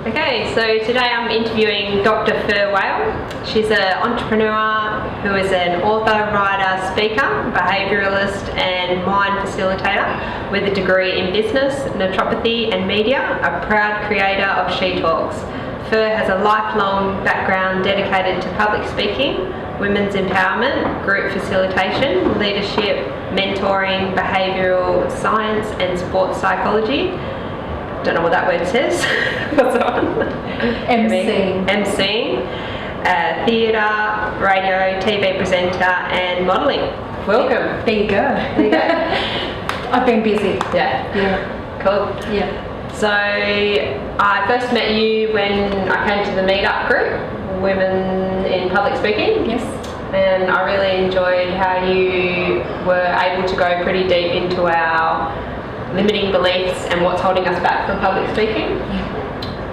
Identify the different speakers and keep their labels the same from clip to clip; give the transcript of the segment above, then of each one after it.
Speaker 1: Okay, so today I'm interviewing Dr. Fur Wale. She's an entrepreneur who is an author, writer, speaker, behaviouralist and mind facilitator with a degree in business, naturopathy and media, a proud creator of SHETalks. Fur has a lifelong background dedicated to public speaking, women's empowerment, group facilitation, leadership, mentoring, behavioural science and sports psychology. Don't know what that word says. What's that one?
Speaker 2: emceeing.
Speaker 1: Emceeing, theatre, radio, TV presenter and modelling. Welcome.
Speaker 2: There you go.
Speaker 1: There you go.
Speaker 2: I've been busy.
Speaker 1: Yeah. Cool.
Speaker 2: Yeah.
Speaker 1: So I first met you when I came to the meetup group, Women in Public Speaking.
Speaker 2: Yes.
Speaker 1: And I really enjoyed how you were able to go pretty deep into our limiting beliefs and what's holding us back from public speaking.
Speaker 2: Yeah.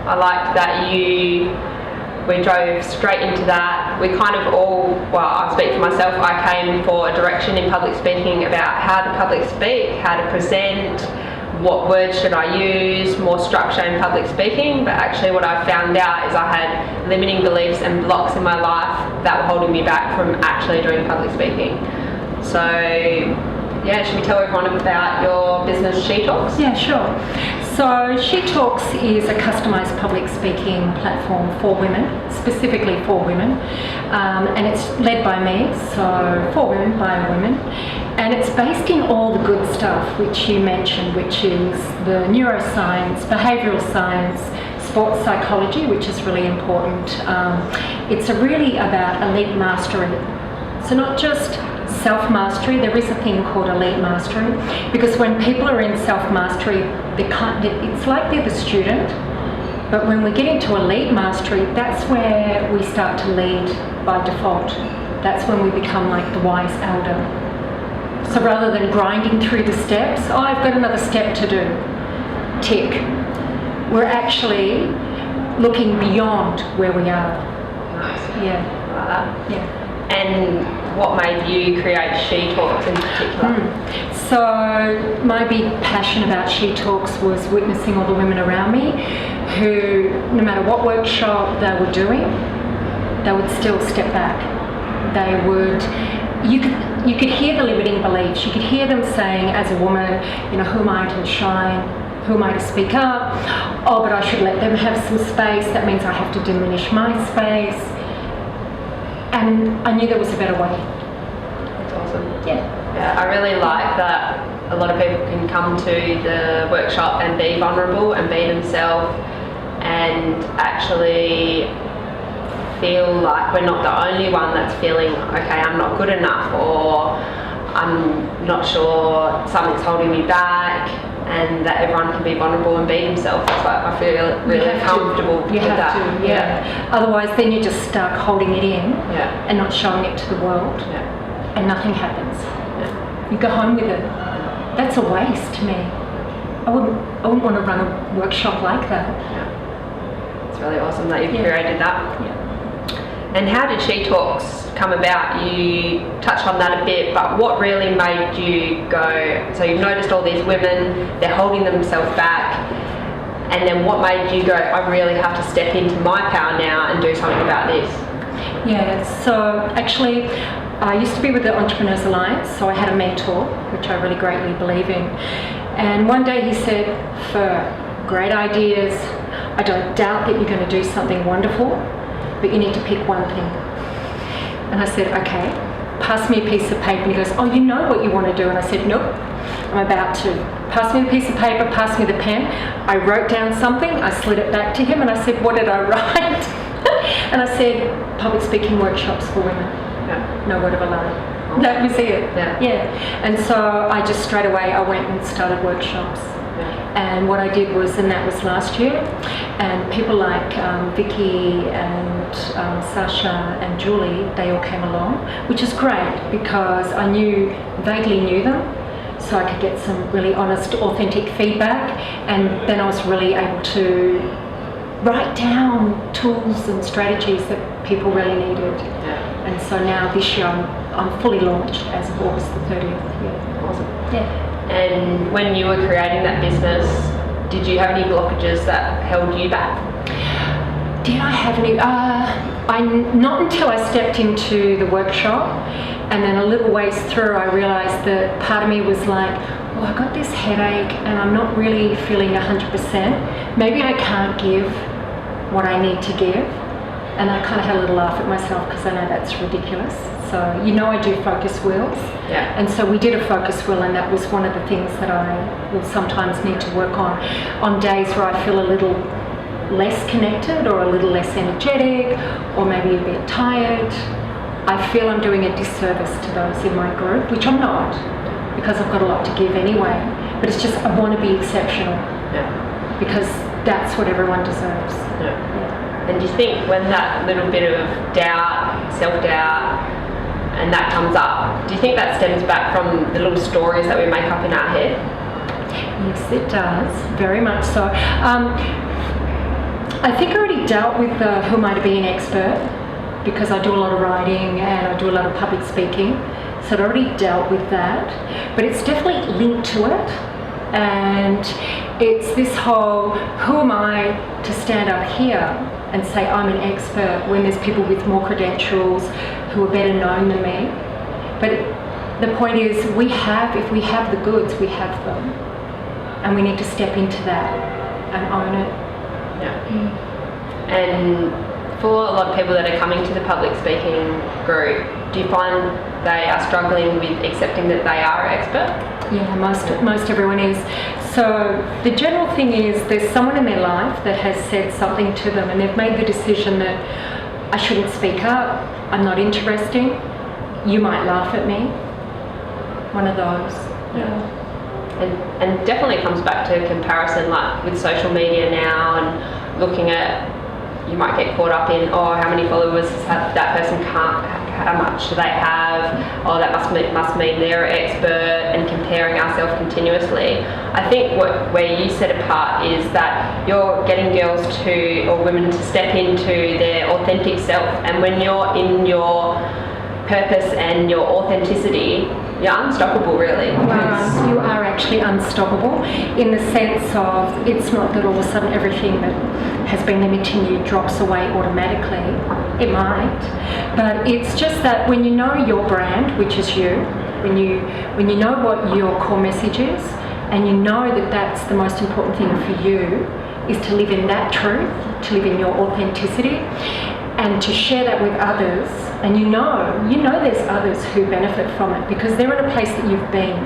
Speaker 1: I liked that we drove straight into that. We kind of all, well, I speak for myself, I came for a direction in public speaking about how to public speak, how to present, what words should I use, more structure in public speaking, but actually what I found out is I had limiting beliefs and blocks in my life that were holding me back from actually doing public speaking. So yeah, should we tell everyone about your business, SHETalks?
Speaker 2: Yeah, sure. So SHETalks is a customised public speaking platform for women, specifically for women, and it's led by me, so for women, by women, and it's based in all the good stuff which you mentioned, which is the neuroscience, behavioural science, sports psychology, which is really important. It's really about elite mastery. So not just self-mastery, there is a thing called elite mastery, because when people are in self-mastery, it's like they're the student, but when we get into elite mastery, that's where we start to lead by default. That's when we become like the wise elder. So rather than grinding through the steps, oh, I've got another step to do, tick, we're actually looking beyond where we are.
Speaker 1: Nice.
Speaker 2: Yeah.
Speaker 1: Like that.
Speaker 2: Yeah.
Speaker 1: And what made you create SHETalks in particular?
Speaker 2: So my big passion about SHETalks was witnessing all the women around me who, no matter what workshop they were doing, they would still step back. They would, you could hear the limiting beliefs. You could hear them saying, as a woman, you know, who am I to shine? Who am I to speak up? Oh, but I should let them have some space. That means I have to diminish my space. And I knew there was a better way.
Speaker 1: That's awesome.
Speaker 2: Yeah.
Speaker 1: I really like that a lot of people can come to the workshop and be vulnerable and be themselves and actually feel like we're not the only one that's feeling, okay, I'm not good enough, or I'm not sure something's holding me back, and that everyone can be vulnerable and be themselves. That's why I feel really comfortable with that.
Speaker 2: Yeah. Otherwise, then you're just stuck holding it in and not showing it to the world, and nothing happens. You go home with it. That's a waste to me. I wouldn't want to run a workshop like that.
Speaker 1: It's really awesome that you've created that.
Speaker 2: Yeah.
Speaker 1: And how did SHETalks come about? You touched on that a bit, but what really made you go, so you've noticed all these women, they're holding themselves back, and then what made you go, I really have to step into my power now and do something about this?
Speaker 2: Yeah, so actually I used to be with the Entrepreneurs Alliance, so I had a mentor, which I really greatly believe in, and one day he said, Fur, great ideas, I don't doubt that you're going to do something wonderful, but you need to pick one thing. And I said, okay, pass me a piece of paper. And he goes, oh, you know what you want to do? And I said, nope, I'm about to. Pass me the piece of paper, pass me the pen. I wrote down something, I slid it back to him, and I said, what did I write? And I said, public speaking workshops for women. No word of a lie. That was it. And so I just straight away, I went and started workshops. And what I did was, and that was last year, and people like Vicky and Sasha and Julie, they all came along, which is great because I vaguely knew them, so I could get some really honest, authentic feedback, and then I was really able to write down tools and strategies that people really needed. And so now this year I'm fully launched as of August the 30th.
Speaker 1: Awesome.
Speaker 2: Yeah.
Speaker 1: And when you were creating that business, did you have any blockages that held you back?
Speaker 2: Did I have any? Not until I stepped into the workshop, and then a little ways through, I realised that part of me was like, "Oh, I got this headache, and I'm not really feeling 100%. Maybe I can't give what I need to give." And I kind of had a little laugh at myself because I know that's ridiculous. So I do focus wheels, and so we did a focus wheel, and that was one of the things that I will sometimes need to work on days where I feel a little less connected or a little less energetic or maybe a bit tired. I feel I'm doing a disservice to those in my group, which I'm not, because I've got a lot to give anyway, but it's just I want to be exceptional, because that's what everyone deserves.
Speaker 1: And do you think when that little bit of doubt, self-doubt, and that comes up, do you think that stems back from the little stories that we make up in our head?
Speaker 2: Yes, it does, very much so. I think I already dealt with who am I to be an expert, because I do a lot of writing and I do a lot of public speaking, so I already dealt with that, but it's definitely linked to it. And it's this whole, who am I to stand up here and say I'm an expert when there's people with more credentials who are better known than me. But the point is, if we have the goods, we have them, and we need to step into that and own it.
Speaker 1: And for a lot of people that are coming to the public speaking group, do you find they are struggling with accepting that they are an expert?
Speaker 2: Yeah, most everyone is. So the general thing is, there's someone in their life that has said something to them, and they've made the decision that I shouldn't speak up, I'm not interesting, you might laugh at me. One of those.
Speaker 1: And definitely comes back to comparison, like with social media now, and looking at, you might get caught up in, oh, how many followers has that person, how much do they have, oh, that must mean they're an expert, and comparing ourselves continuously. I think where you set apart is that you're getting girls or women to step into their authentic self, and when you're in your purpose and your authenticity, you're unstoppable, really.
Speaker 2: You are actually unstoppable, in the sense of, it's not that all of a sudden everything that has been limiting you drops away automatically. It might, but it's just that when you know your brand, which is you, when you know what your core message is, and you know that that's the most important thing for you, is to live in that truth, to live in your authenticity, and to share that with others. And you know there's others who benefit from it, because they're in a place that you've been.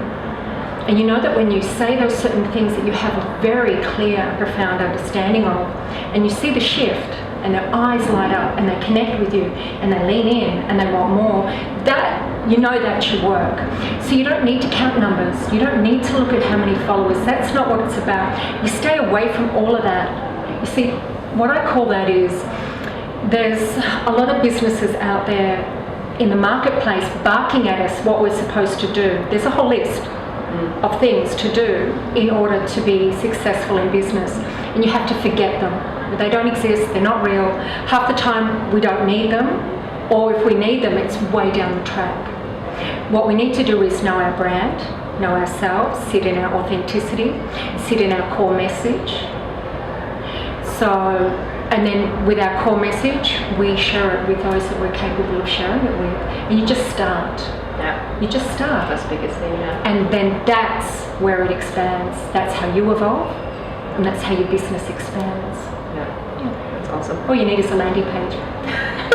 Speaker 2: And you know that when you say those certain things that you have a very clear, profound understanding of, and you see the shift, and their eyes light up, and they connect with you, and they lean in, and they want more, that should work. So you don't need to count numbers, you don't need to look at how many followers, that's not what it's about. You stay away from all of that. You see, what I call that is, there's a lot of businesses out there in the marketplace barking at us what we're supposed to do. There's a whole list of things to do in order to be successful in business, and you have to forget them. They don't exist, they're not real. Half the time we don't need them, or if we need them, it's way down the track. What we need to do is know our brand, know ourselves, sit in our authenticity, sit in our core message. And then with our core message, we share it with those that we're capable of sharing it with. And you just start. You just start.
Speaker 1: That's the biggest thing,
Speaker 2: And then that's where it expands. That's how you evolve, and that's how your business expands.
Speaker 1: That's awesome.
Speaker 2: All you need is a landing page.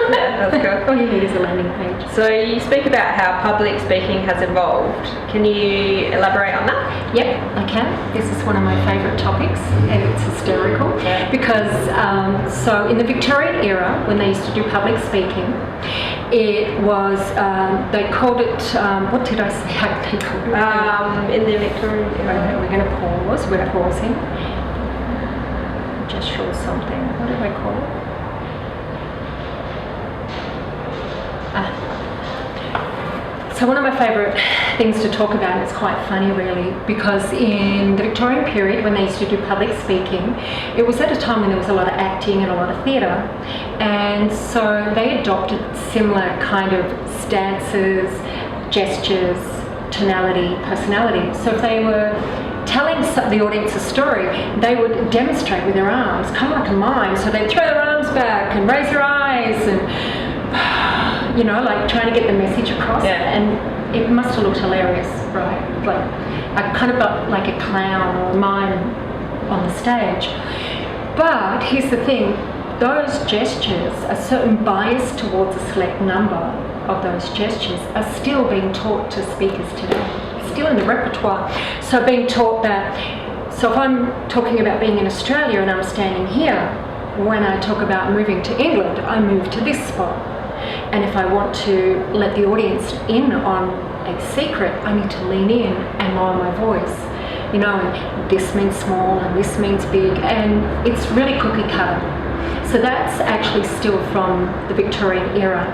Speaker 1: That's good.
Speaker 2: All you need is a landing page.
Speaker 1: So you speak about how public speaking has evolved. Can you elaborate on that?
Speaker 2: Yep, I can. This is one of my favourite topics, and it's hysterical because so in the Victorian era, when they used to do public speaking, it was they called it what did I say? They called it,
Speaker 1: in the Victorian era.
Speaker 2: We're going to pause. We're pausing. Just show something. What did I call it? So one of my favourite things to talk about, and it's quite funny really, because in the Victorian period when they used to do public speaking, it was at a time when there was a lot of acting and a lot of theatre, and so they adopted similar kind of stances, gestures, tonality, personality. So if they were telling the audience a story, they would demonstrate with their arms, kind of like a mime. So they'd throw their arms back and raise your eyes and, you know, like trying to get the message across. And it must have looked hilarious, right? Like I kind of got like a clown or a mime on the stage. But here's the thing, those gestures, a certain bias towards a select number of those gestures are still being taught to speakers today, still in the repertoire. So being taught that, so if I'm talking about being in Australia and I'm standing here, when I talk about moving to England, I move to this spot. And if I want to let the audience in on a secret, I need to lean in and lower my voice. You know, and this means small and this means big, and it's really cookie cutter. So that's actually still from the Victorian era.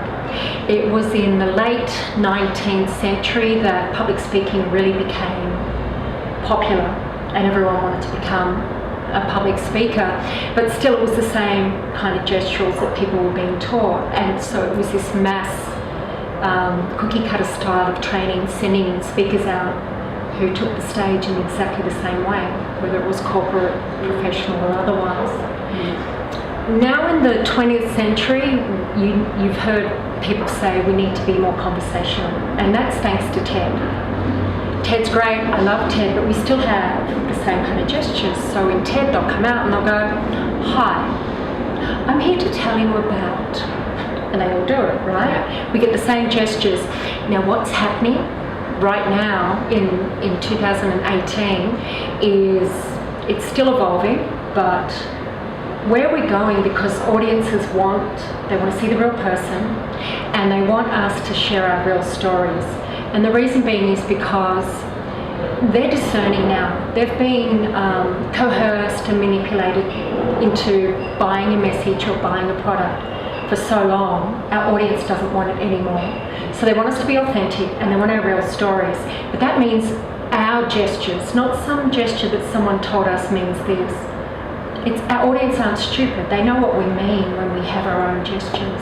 Speaker 2: It was in the late 19th century that public speaking really became popular and everyone wanted to become a public speaker, but still it was the same kind of gesturals that people were being taught, and so it was this mass cookie cutter style of training, sending speakers out who took the stage in exactly the same way, whether it was corporate, professional or otherwise. Now in the 20th century, you've heard people say we need to be more conversational, and that's thanks to TED. TED's great, I love TED, but we still have the same kind of gestures. So in TED they'll come out and they'll go, hi, I'm here to tell you about, and they all do it, right? We get the same gestures. Now what's happening right now in 2018 is it's still evolving, but where we're going, because audiences they want to see the real person and they want us to share our real stories. And the reason being is because they're discerning now. They've been coerced and manipulated into buying a message or buying a product for so long. Our audience doesn't want it anymore. So they want us to be authentic and they want our real stories. But that means our gestures, not some gesture that someone told us means this. Our audience aren't stupid. They know what we mean when we have our own gestures.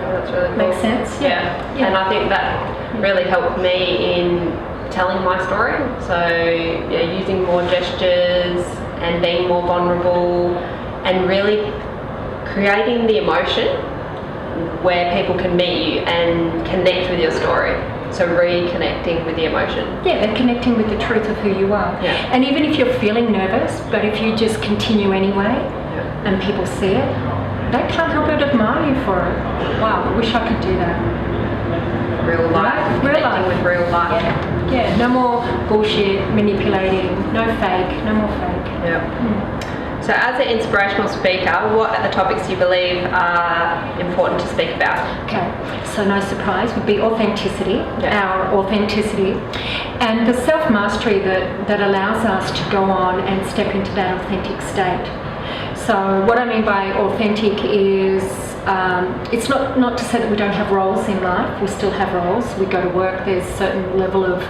Speaker 1: That's really cool.
Speaker 2: Makes sense?
Speaker 1: Yeah. And I think that really helped me in telling my story. So using more gestures and being more vulnerable and really creating the emotion where people can meet you and connect with your story. So reconnecting with the emotion. Yeah,
Speaker 2: they're connecting with the truth of who you are.
Speaker 1: Yeah.
Speaker 2: And even if you're feeling nervous, but if you just continue anyway and people see it, they can't help but admire you for it. Wow, I wish I could do that.
Speaker 1: Real life.
Speaker 2: Right? Real life.
Speaker 1: With real life.
Speaker 2: Yeah, no more bullshit, manipulating, no more fake.
Speaker 1: Yeah. So as an inspirational speaker, what are the topics you believe are important to speak about?
Speaker 2: Okay, so no surprise would be authenticity, our authenticity, and the self-mastery that allows us to go on and step into that authentic state. So what I mean by authentic is, it's not to say that we don't have roles in life. We still have roles. We go to work, there's a certain level of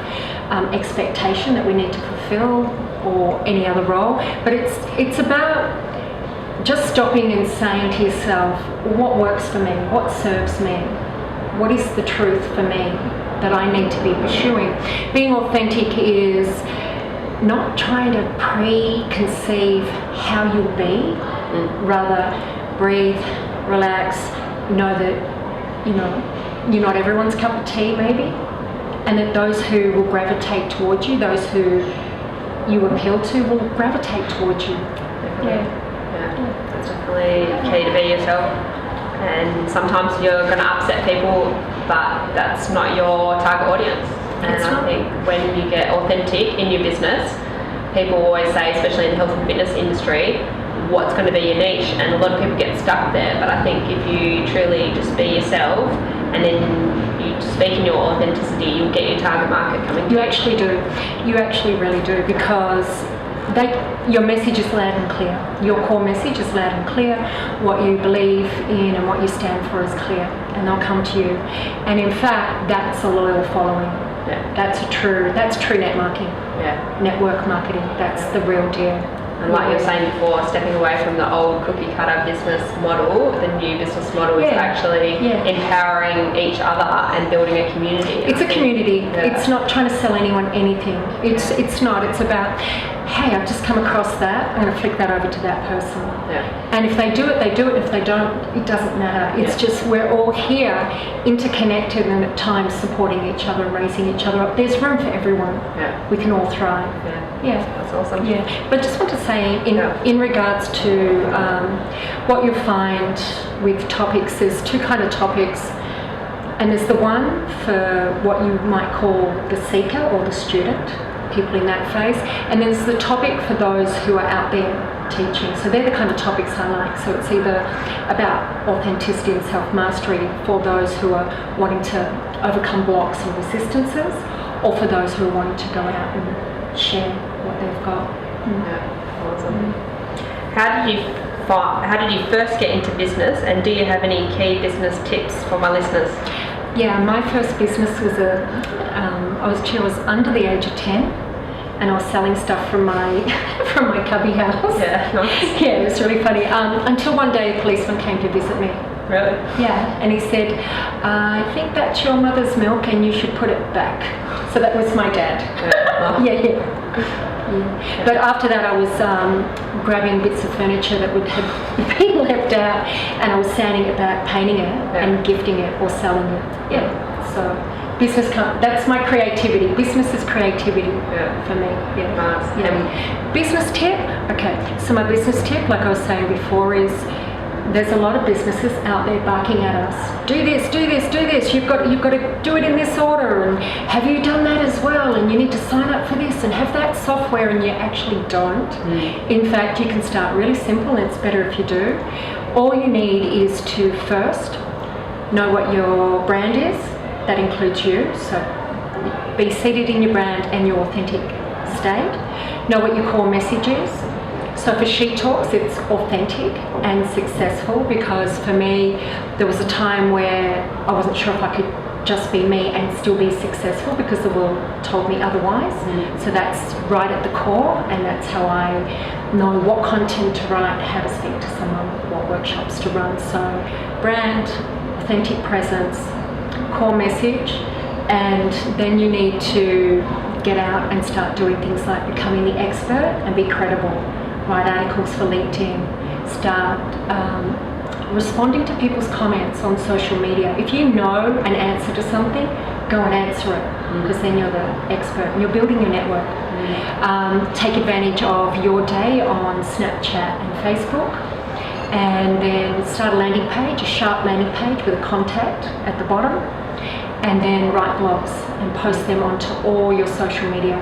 Speaker 2: expectation that we need to fulfill, or any other role, but it's about just stopping and saying to yourself, what works for me, what serves me, what is the truth for me that I need to be pursuing. Being authentic is not trying to preconceive how you'll be, rather breathe, relax, know that you're not everyone's cup of tea maybe, and that those who will gravitate towards you, those who you appeal to, will gravitate towards you.
Speaker 1: Yeah. It's definitely key to be yourself, and sometimes you're going to upset people, but that's not your target audience. And I think when you get authentic in your business, people always say, especially in the health and fitness industry, what's going to be your niche, and a lot of people get stuck there. But I think if you truly just be yourself and then you speak in your authenticity, you'll get your target market coming.
Speaker 2: You actually do. You actually really do, because your message is loud and clear. Your core message is loud and clear. What you believe in and what you stand for is clear, and they'll come to you. And in fact, that's a loyal following.
Speaker 1: Yeah.
Speaker 2: That's true networking.
Speaker 1: Yeah.
Speaker 2: Network marketing. That's the real deal.
Speaker 1: And like you were saying before, stepping away from the old cookie cutter business model, the new business model is actually empowering each other and building a community.
Speaker 2: It's a community. It's not trying to sell anyone anything. It's not. It's about hey, I've just come across that, I'm going to flick that over to that person.
Speaker 1: Yeah.
Speaker 2: And if they do it, they do it. If they don't, it doesn't matter. It's just we're all here, interconnected, and at times supporting each other, raising each other up. There's room for everyone.
Speaker 1: Yeah.
Speaker 2: We can all thrive.
Speaker 1: Yeah. That's awesome.
Speaker 2: Yeah. But just want to say, in regards to what you'll find with topics, there's two kind of topics. And there's the one for what you might call the seeker or the student, people in that phase. And then there's the topic for those who are out there teaching. So they're the kind of topics I like. So it's either about authenticity and self-mastery for those who are wanting to overcome blocks and resistances, or for those who are wanting to go out and share what they've got.
Speaker 1: Yeah, awesome. How did you first get into business, and do you have any key business tips for my listeners?
Speaker 2: Yeah, my first business was I was under the age of 10, and I was selling stuff from my cubby house.
Speaker 1: Yeah, nice.
Speaker 2: Yeah, it was really funny. Until one day a policeman came to visit me.
Speaker 1: Really?
Speaker 2: Yeah, and he said, I think that's your mother's milk and you should put it back. So that was my dad.
Speaker 1: Yeah.
Speaker 2: Yeah. But after that I was grabbing bits of furniture that would have been left out, and I was sanding it back, painting it, and gifting it or selling it. Yeah. So business, that's my creativity. Business is creativity for me. Yeah.
Speaker 1: Nice.
Speaker 2: Yeah. Business tip? Okay. So my business tip, like I was saying before, is there's a lot of businesses out there barking at us. Do this, do this, do this. You've got to do it in this order, and have you done that as well? And you need to sign up for this and have that software, and you actually don't. In fact, you can start really simple, and it's better if you do. All you need is to first know what your brand is. That includes you. So be seated in your brand and your authentic state. Know what your core message is. So for SHETalks, it's authentic and successful, because for me, there was a time where I wasn't sure if I could just be me and still be successful, because the world told me otherwise. So that's right at the core, and that's how I know what content to write, how to speak to someone, what workshops to run. So brand, authentic presence, core message, and then you need to get out and start doing things like becoming the expert and be credible. Write articles for LinkedIn, start responding to people's comments on social media. If you know an answer to something, go and answer it, because then you're the expert and you're building your network. Take advantage of your day on Snapchat and Facebook, and then start a landing page, a sharp landing page with a contact at the bottom, and then write blogs and post them onto all your social media.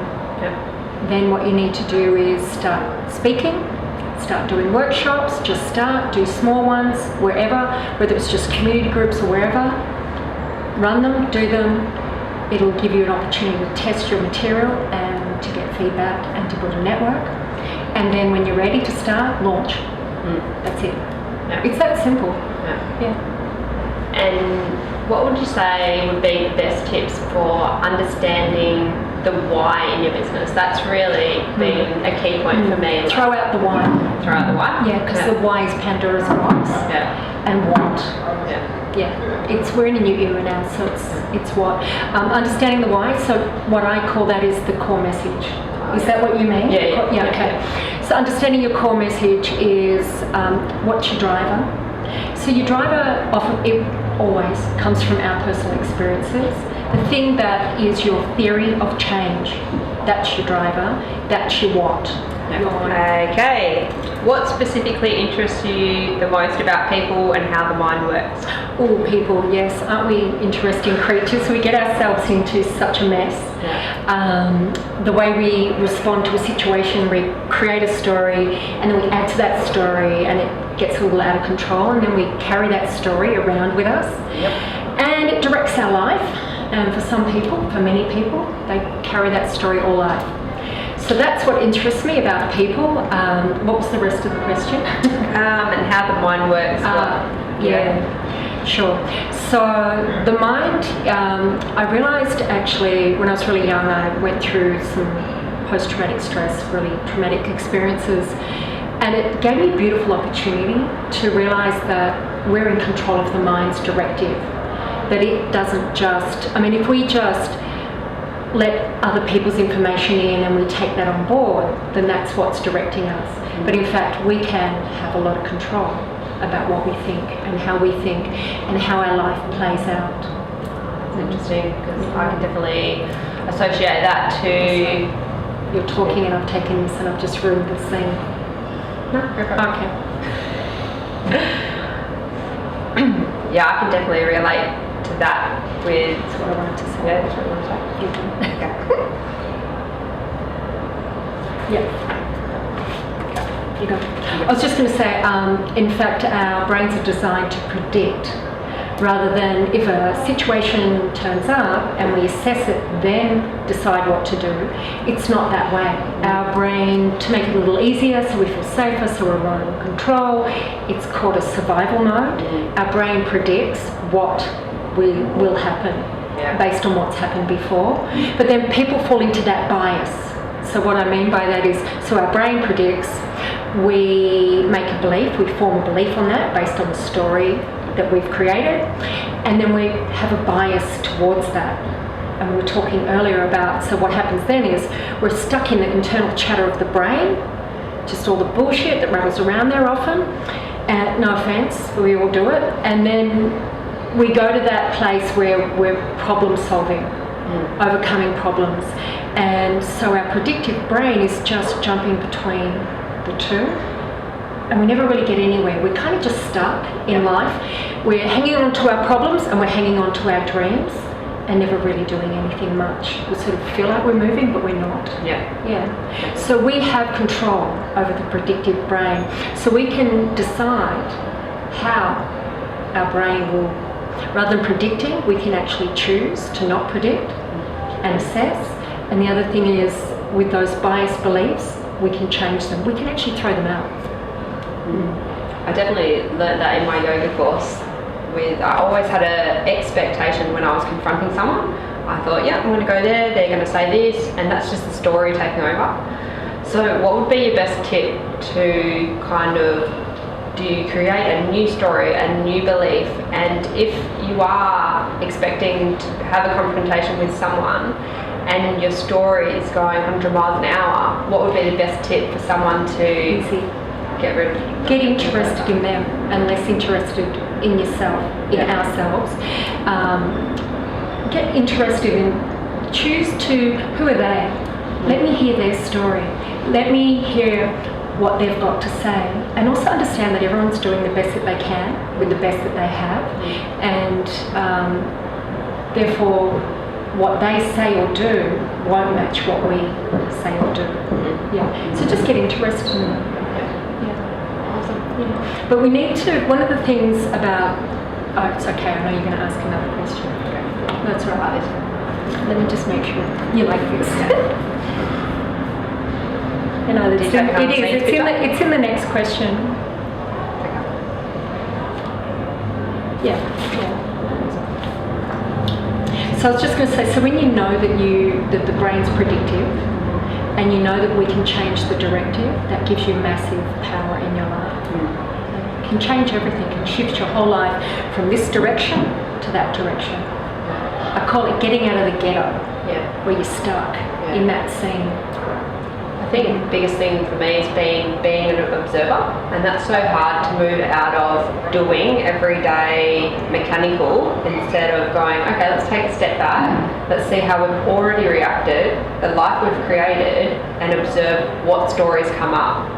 Speaker 2: Then what you need to do is start speaking, start doing workshops, just do small ones, wherever, whether it's just community groups or wherever. Run them, do them. It'll give you an opportunity to test your material and to get feedback and to build a network. And then when you're ready to start, launch. That's it. It's that simple.
Speaker 1: And what would you say would be the best tips for understanding the why in your business? That's really been a key point for me.
Speaker 2: Throw out the why.
Speaker 1: Throw out the why?
Speaker 2: Yeah, because the why is Pandora's box. And what. We're in a new era now, so it's what. Understanding the why, so what I call that is the core message. Is that what you mean? Yeah, okay. So understanding your core message is what's your driver. So your driver always comes from our personal experiences. The thing that is your theory of change, that's your driver, that's your what.
Speaker 1: Okay. What specifically interests you the most about people and how the mind works?
Speaker 2: Oh, people, yes. Aren't we interesting creatures? We get ourselves into such a mess. The way we respond to a situation, we create a story, and then we add to that story, and it gets a little out of control, and then we carry that story around with us. And it directs our life. And for some people, for many people, they carry that story all life. So that's what interests me about people. What was the rest of the question?
Speaker 1: And how the mind works.
Speaker 2: Sure. So the mind, I realised actually when I was really young, I went through some post-traumatic stress, really traumatic experiences, and it gave me a beautiful opportunity to realise that we're in control of the mind's directive. That it doesn't just, if we just let other people's information in and we take that on board, then that's what's directing us. But in fact, we can have a lot of control about what we think and how our life plays out.
Speaker 1: It's interesting because I can definitely associate that to...
Speaker 2: You're talking and I've taken this and I've just ruined the scene.
Speaker 1: No, go for it.
Speaker 2: Okay.
Speaker 1: Yeah, I can definitely relate to that with...
Speaker 2: That's what I wanted to say.
Speaker 1: Yeah, that's what I wanted to say.
Speaker 2: You do.
Speaker 1: Okay.
Speaker 2: Yeah. You go. I was just going to say, in fact, our brains are designed to predict rather than if a situation turns up and we assess it, then decide what to do. It's not that way. Our brain, to make it a little easier so we feel safer, so we're more in control, it's called a survival mode. Our brain predicts what will happen based on what's happened before. But then people fall into that bias. So what I mean by that is, so our brain predicts, we make a belief, we form a belief on that based on the story that we've created, and then we have a bias towards that. And we were talking earlier about, so what happens then is we're stuck in the internal chatter of the brain, just all the bullshit that rattles around there often, and no offense, we all do it, and then we go to that place where we're problem solving, overcoming problems, and so our predictive brain is just jumping between the two. And we never really get anywhere. We're kind of just stuck in life. We're hanging on to our problems and we're hanging on to our dreams and never really doing anything much. We sort of feel like we're moving, but we're not. Yeah. So we have control over the predictive brain. So we can decide how our brain will, rather than predicting, we can actually choose to not predict and assess. And the other thing is, with those biased beliefs, we can change them. We can actually throw them out.
Speaker 1: I definitely learned that in my yoga course. I always had an expectation when I was confronting someone. I thought, yeah, I'm going to go there, they're going to say this, and that's just the story taking over. So what would be your best tip to kind of, do you create a new story, a new belief, and if you are expecting to have a confrontation with someone and your story is going 100 miles an hour, what would be the best tip for someone to... Get
Speaker 2: interested in them and less interested in yourself, in ourselves. Get interested in, choose to, who are they? Let me hear their story. Let me hear what they've got to say. And also understand that everyone's doing the best that they can with the best that they have. And therefore, what they say or do won't match what we say or do. Yeah. So just get interested in them. Yeah. But we need to, one of the things about, oh, it's okay, I know you're going to ask another question. Okay. That's all right. Let me just make sure you like this. You know, it's in the next question. Yeah. So I was just going to say, so when you know that the brain's predictive, and you know that we can change the directive, that gives you massive power in your life. It can change everything, can shift your whole life from this direction to that direction. I call it getting out of the ghetto, where you're stuck in that scene.
Speaker 1: I think the biggest thing for me is being an observer, and that's so hard to move out of doing everyday mechanical instead of going, okay, let's take a step back, let's see how we've already reacted, the life we've created, and observe what stories come up,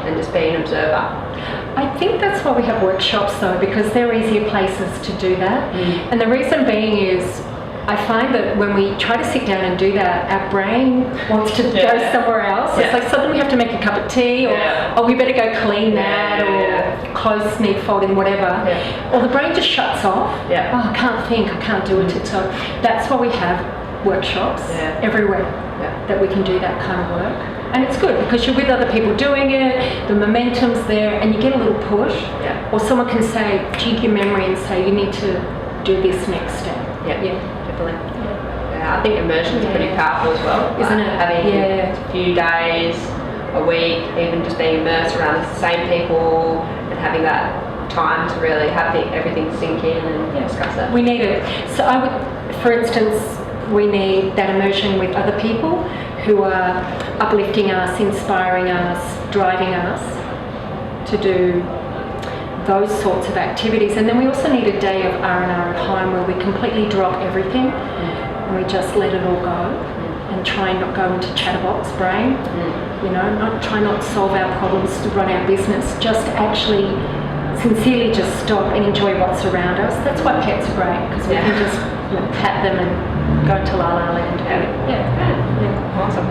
Speaker 1: and just be an observer.
Speaker 2: I think that's why we have workshops though, because they're easier places to do that. And the reason being is, I find that when we try to sit down and do that, our brain wants to go somewhere else. It's like suddenly we have to make a cup of tea, or oh, we better go clean that, or clothes need folding, whatever. Or the brain just shuts off. Oh, I can't think, I can't do it. So that's why we have workshops everywhere that we can do that kind of work. And it's good because you're with other people doing it, the momentum's there, and you get a little push. Or someone can say, jig your memory and say, you need to do this next step.
Speaker 1: I think immersion is pretty powerful as well,
Speaker 2: isn't it?
Speaker 1: Having a few days, a week, even just being immersed around the same people and having that time to really have everything sink in and discuss it.
Speaker 2: We need it. So I would, for instance, We need that immersion with other people who are uplifting us, inspiring us, driving us to do those sorts of activities. And then we also need a day of R&R at home where we completely drop everything and we just let it all go and try and not go into chatterbox brain, you know, try not to solve our problems to run our business, just actually sincerely just stop and enjoy what's around us. That's why pets are great, because we can just, you know, pat them and go to la la land.
Speaker 1: Awesome.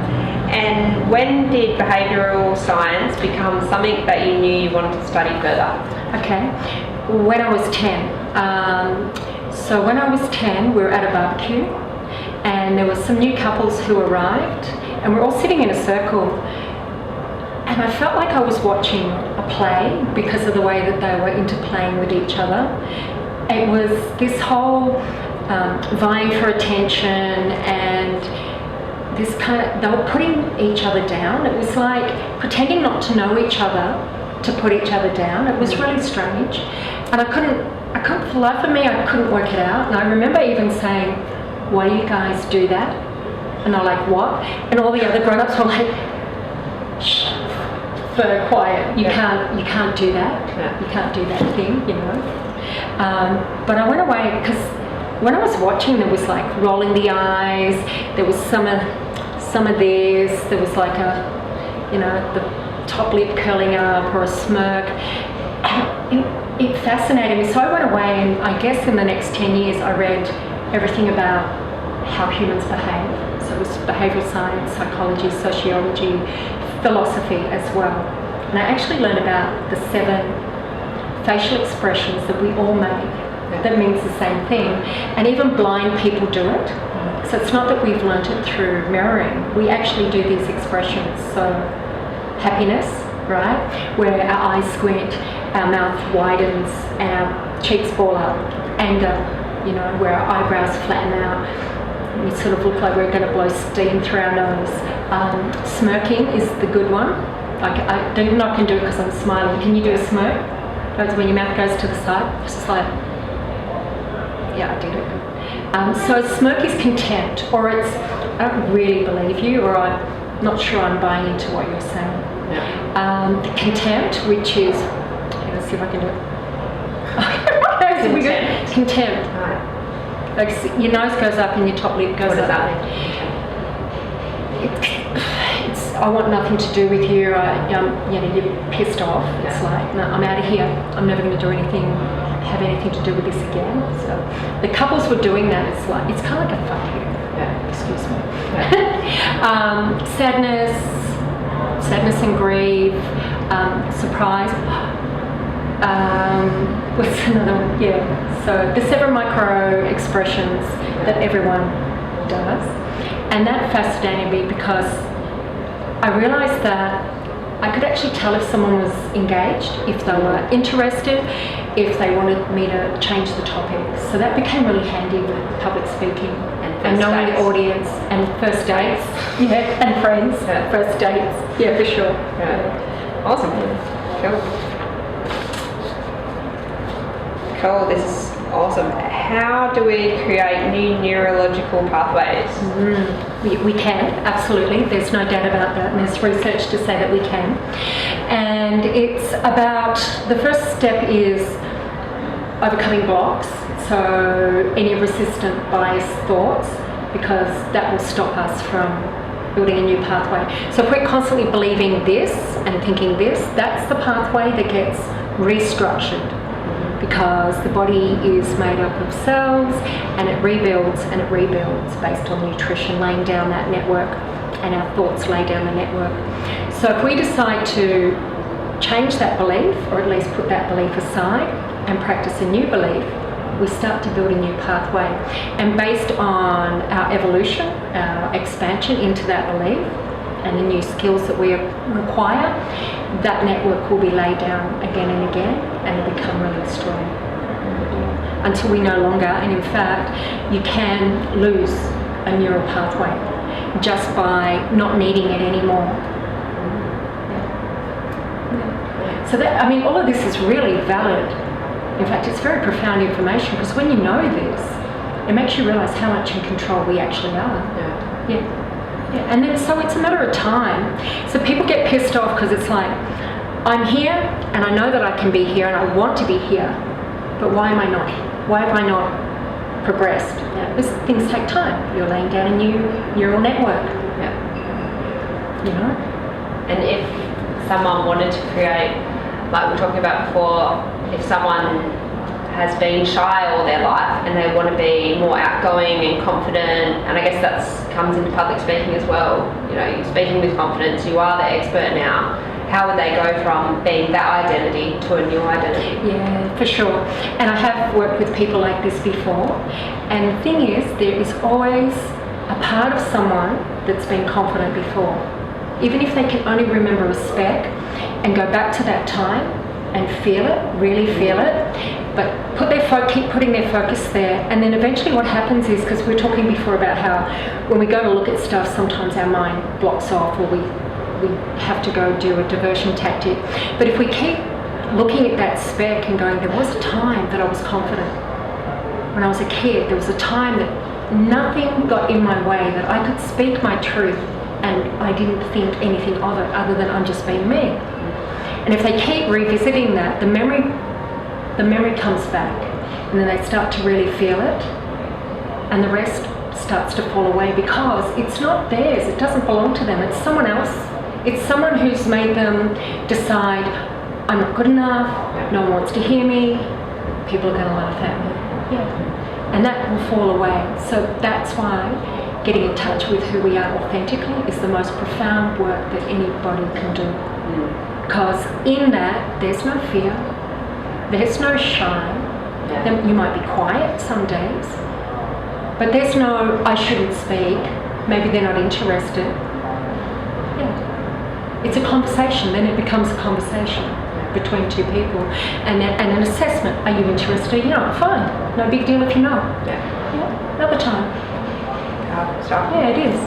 Speaker 1: And when did behavioural science become something that you knew you wanted to study further?
Speaker 2: Okay, when I was 10. So when I was 10, we were at a barbecue and there were some new couples who arrived and we're all sitting in a circle, and I felt like I was watching a play because of the way that they were interplaying with each other. It was this whole vying for attention, and this kind of, they were putting each other down. It was like pretending not to know each other to put each other down. It was really strange, and I couldn't for the life of me, I couldn't work it out. And I remember even saying, "Why do you guys do that?" And they're like, "What?" And all the other grown-ups were like, "Shh, Fur, quiet. You can't do that. You can't do that thing, you know." But I went away because when I was watching, there was like rolling the eyes. There was some of this. There was like a, you know, the top lip curling up or a smirk. It fascinated me. So I went away, and I guess in the next 10 years, I read everything about how humans behave. So it was behavioural science, psychology, sociology, philosophy as well. And I actually learned about the 7 facial expressions that we all make that means the same thing. And even blind people do it. So it's not that we've learnt it through mirroring. We actually do these expressions. So happiness, right? Where our eyes squint, our mouth widens, and our cheeks ball up. Anger, you know, where our eyebrows flatten out. We sort of look like we're going to blow steam through our nose. Smirking is the good one. I don't even know I can do it because I'm smiling. Can you do a smirk? That's when your mouth goes to the side. It's just like, yeah, I did it. So smirk is contempt, or it's, I don't really believe you, or I'm not sure I'm buying into what you're saying. The contempt, which is, let's see if I can do it. Contempt.
Speaker 1: Right.
Speaker 2: Like your nose goes up and your top lip goes up. It's, I want nothing to do with you. You know, you're pissed off. It's like, no, I'm out of here. I'm never going to do anything, have anything to do with this again. So the couples were doing that. It's like, it's kind of like a fuck you. Excuse me. Sadness and grief, surprise. What's another one? So the 7 micro expressions that everyone does. And that fascinated me because I realised that I could actually tell if someone was engaged, if they were interested, if they wanted me to change the topic. So that became really handy with public speaking and knowing the audience and first dates, and friends, first dates, for sure.
Speaker 1: Awesome. Cool, this is awesome. How do we create new neurological pathways?
Speaker 2: We can, absolutely. There's no doubt about that, and there's research to say that we can. And it's about, the first step is overcoming blocks, so any resistant bias thoughts, because that will stop us from building a new pathway. So if we're constantly believing this and thinking this, that's the pathway that gets restructured, because the body is made up of cells and it rebuilds based on nutrition, laying down that network, and our thoughts lay down the network. So if we decide to change that belief, or at least put that belief aside and practice a new belief, we start to build a new pathway. And based on our evolution, our expansion into that belief, and the new skills that we require, that network will be laid down again and again, and it'll become really strong. Until we no longer, and in fact, you can lose a neural pathway just by not needing it anymore. So that, I mean, all of this is really valid. In fact, it's very profound information, because when you know this, It makes you realise how much in control we actually are. Yeah. And then so it's a matter of time. So people get pissed off because it's like, I'm here and I know that I can be here and I want to be here, but why am I not? Why have I not progressed? Because things take time. You're laying down a new neural network. You know?
Speaker 1: And if someone wanted to create, like we were talking about before, if someone has been shy all their life and they want to be more outgoing and confident, and I guess that comes into public speaking as well, you know, you're speaking with confidence, you are the expert now, how would they go from being that identity to a new identity?
Speaker 2: Yeah, for sure. And I have worked with people like this before, and the thing is, there is always a part of someone that's been confident before. Even if they can only remember a speck and go back to that time and feel it, really feel it, but keep putting their focus there. And then eventually what happens is, because we were talking before about how when we go to look at stuff, sometimes our mind blocks off, or we have to go do a diversion tactic. But if we keep looking at that speck and going, there was a time that I was confident. When I was a kid, there was a time that nothing got in my way, that I could speak my truth and I didn't think anything of it other than I'm just being me. And if they keep revisiting that, the memory comes back, and then they start to really feel it, and the rest starts to fall away because it's not theirs, it doesn't belong to them, it's someone else. It's someone who's made them decide, I'm not good enough, no one wants to hear me, people are going to laugh at me. And that will fall away. So that's why getting in touch with who we are authentically is the most profound work that anybody can do. Because in that, there's no fear, there's no shame. You might be quiet some days, but there's no, I shouldn't speak, maybe they're not interested. It's a conversation, then it becomes a conversation between two people. And an assessment, are you interested? You know, fine, no big deal if you're not. Another time. Yeah, it is.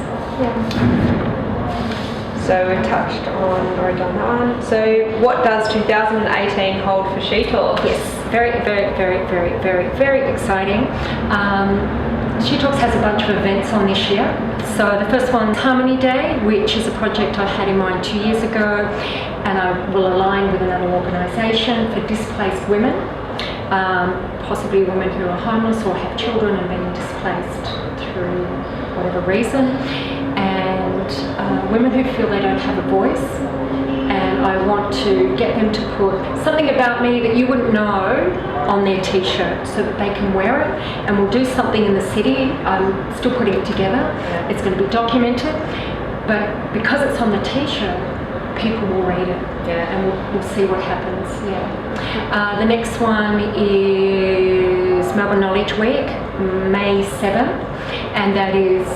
Speaker 1: So we've touched on, already done that one. So what does 2018 hold for SHETalks?
Speaker 2: Yes, very, very, very, very, very, very exciting. SHETalks has a bunch of events on this year. So the first one's Harmony Day, which is a project I had in mind 2 years ago, and I will align with another organisation for displaced women, possibly women who are homeless or have children and been displaced through whatever reason, and women who feel they don't have a voice. And I want to get them to put something about me that you wouldn't know on their t-shirt so that they can wear it, and we'll do something in the city. I'm still putting it together. It's going to be documented, but because it's on the t-shirt, people will read it, and we'll see what happens. The next one is Melbourne Knowledge Week, May 7th, and that is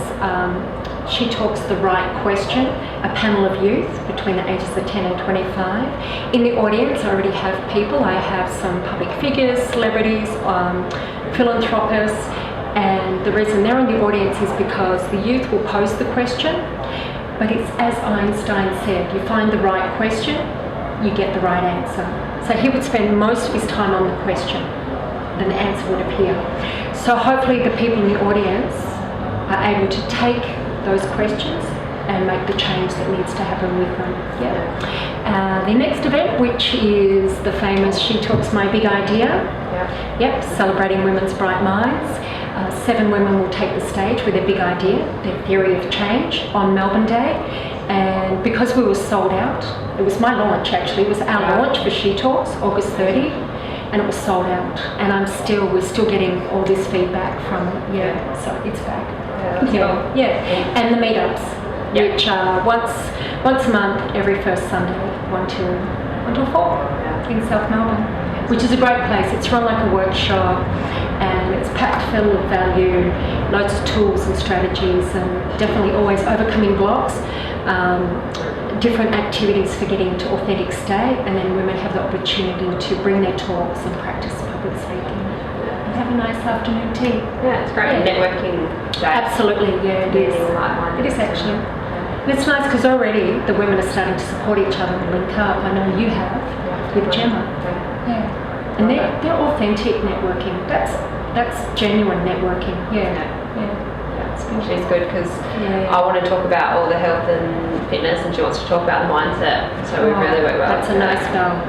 Speaker 2: SHETalks the Right Question, a panel of youth between the ages of 10 and 25. In the audience, I already have people. I have some public figures, celebrities, philanthropists, and the reason they're in the audience is because the youth will pose the question, but it's as Einstein said, you find the right question, you get the right answer. So he would spend most of his time on the question, then the answer would appear. So hopefully the people in the audience are able to take those questions and make the change that needs to happen with them. The next event, which is the famous SHETalks My Big Idea, celebrating women's bright minds. 7 women will take the stage with their big idea, their theory of change, on Melbourne Day. And because we were sold out, it was my launch actually, it was our launch for SHETalks, August 30, and it was sold out. And we're still getting all this feedback from it, so it's back. And the meetups, which are once a month, every first Sunday, 1 till 4 in South Melbourne, which is a great place. It's run like a workshop, and it's packed full of value, loads of tools and strategies, and definitely always overcoming blocks, different activities for getting to authentic state, and then women have the opportunity to bring their talks and practice public speaking. Have a nice afternoon tea.
Speaker 1: It's great. Networking day.
Speaker 2: Absolutely, it is. It is actually. And it's nice because already the women are starting to support each other and link up. I know you have with Gemma. And they're authentic networking. that's genuine networking. Yeah. It's good.
Speaker 1: She's good because
Speaker 2: Yeah.
Speaker 1: I want to talk about all the health and fitness, and she wants to talk about the mindset. So we really work well.
Speaker 2: That's a nice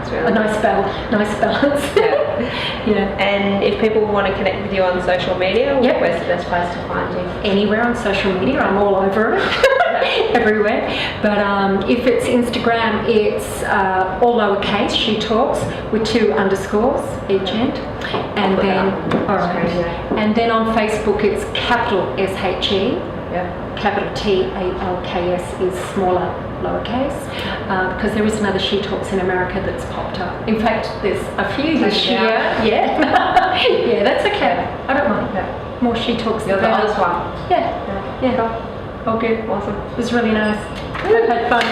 Speaker 1: It's really
Speaker 2: nice balance. Yeah.
Speaker 1: And if people want to connect with you on social media,
Speaker 2: Yep.
Speaker 1: where's the best place to find you?
Speaker 2: Anywhere on social media, I'm all over it. Everywhere. But if it's Instagram, it's all lowercase, SHETalks, with 2 underscores each end. And then, all right. And then on Facebook, it's capital SHE, capital TALKS is smaller lowercase, because there is another SHETalks in America that's popped up. In fact, there's a few this year. Yeah. Yeah, that's okay. I don't mind. More SHETalks.
Speaker 1: You're the oldest one.
Speaker 2: Yeah. All good.
Speaker 1: Awesome.
Speaker 2: It was really nice. I've had fun.